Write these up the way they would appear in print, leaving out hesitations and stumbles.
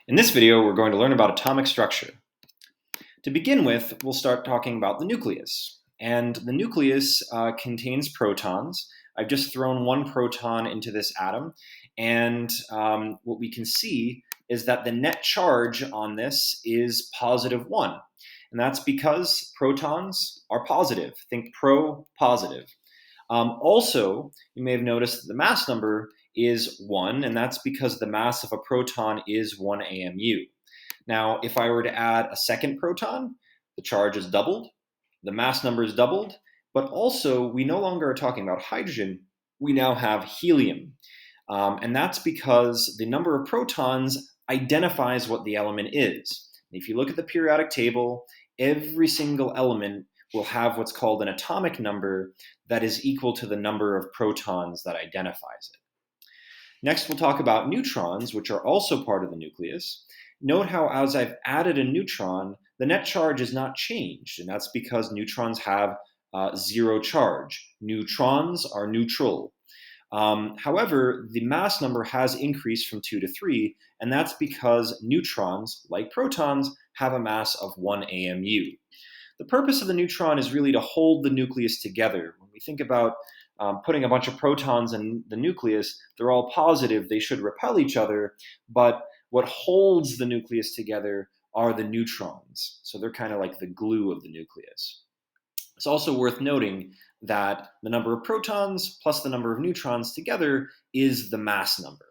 In this video, we're going to learn about atomic structure. To begin with, we'll start talking about the nucleus. And the nucleus contains protons. I've just thrown one proton into this atom, and what we can see is that the net charge on this is +1. And that's because protons are positive. Think pro-positive. Also, you may have noticed that the mass number is 1, and that's because the mass of a proton is 1 AMU. Now, if I were to add a second proton, the charge is doubled, the mass number is doubled, but also we no longer are talking about hydrogen, we now have helium. And that's because the number of protons identifies what the element is. If you look at the periodic table, every single element will have what's called an atomic number that is equal to the number of protons that identifies it. Next, we'll talk about neutrons, which are also part of the nucleus. Note how as I've added a neutron, the net charge is not changed, and that's because neutrons have zero charge. Neutrons are neutral. However, the mass number has increased from 2 to 3, and that's because neutrons, like protons, have a mass of 1 AMU. The purpose of the neutron is really to hold the nucleus together. When we think about putting a bunch of protons in the nucleus, they're all positive, they should repel each other, but what holds the nucleus together are the neutrons. So they're kind of like the glue of the nucleus. It's also worth noting that the number of protons plus the number of neutrons together is the mass number.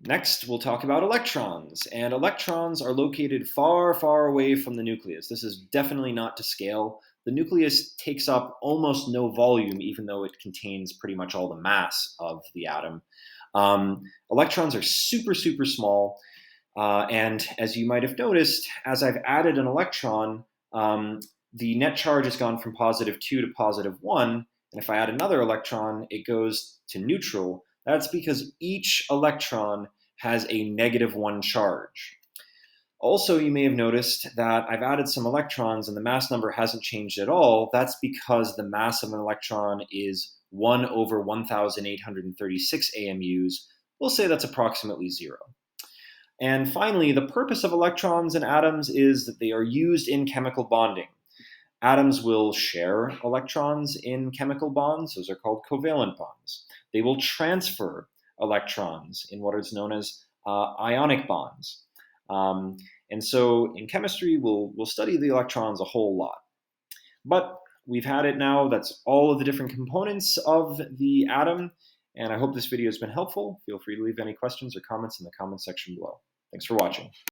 Next, we'll talk about electrons, and electrons are located far, far away from the nucleus. This is definitely not to scale. The nucleus takes up almost no volume, even though it contains pretty much all the mass of the atom. Electrons are super, super small, and as you might have noticed, as I've added an electron, the net charge has gone from +2 to +1, and if I add another electron, it goes to neutral. That's because each electron has a -1 charge. Also, you may have noticed that I've added some electrons and the mass number hasn't changed at all. That's because the mass of an electron is 1 over 1,836 AMUs. We'll say that's approximately 0. And finally, the purpose of electrons in atoms is that they are used in chemical bonding. Atoms will share electrons in chemical bonds. Those are called covalent bonds. They will transfer electrons in what is known as ionic bonds. And so in chemistry, we'll study the electrons a whole lot. But we've had it now. That's all of the different components of the atom. And I hope this video has been helpful. Feel free to leave any questions or comments in the comment section below. Thanks for watching.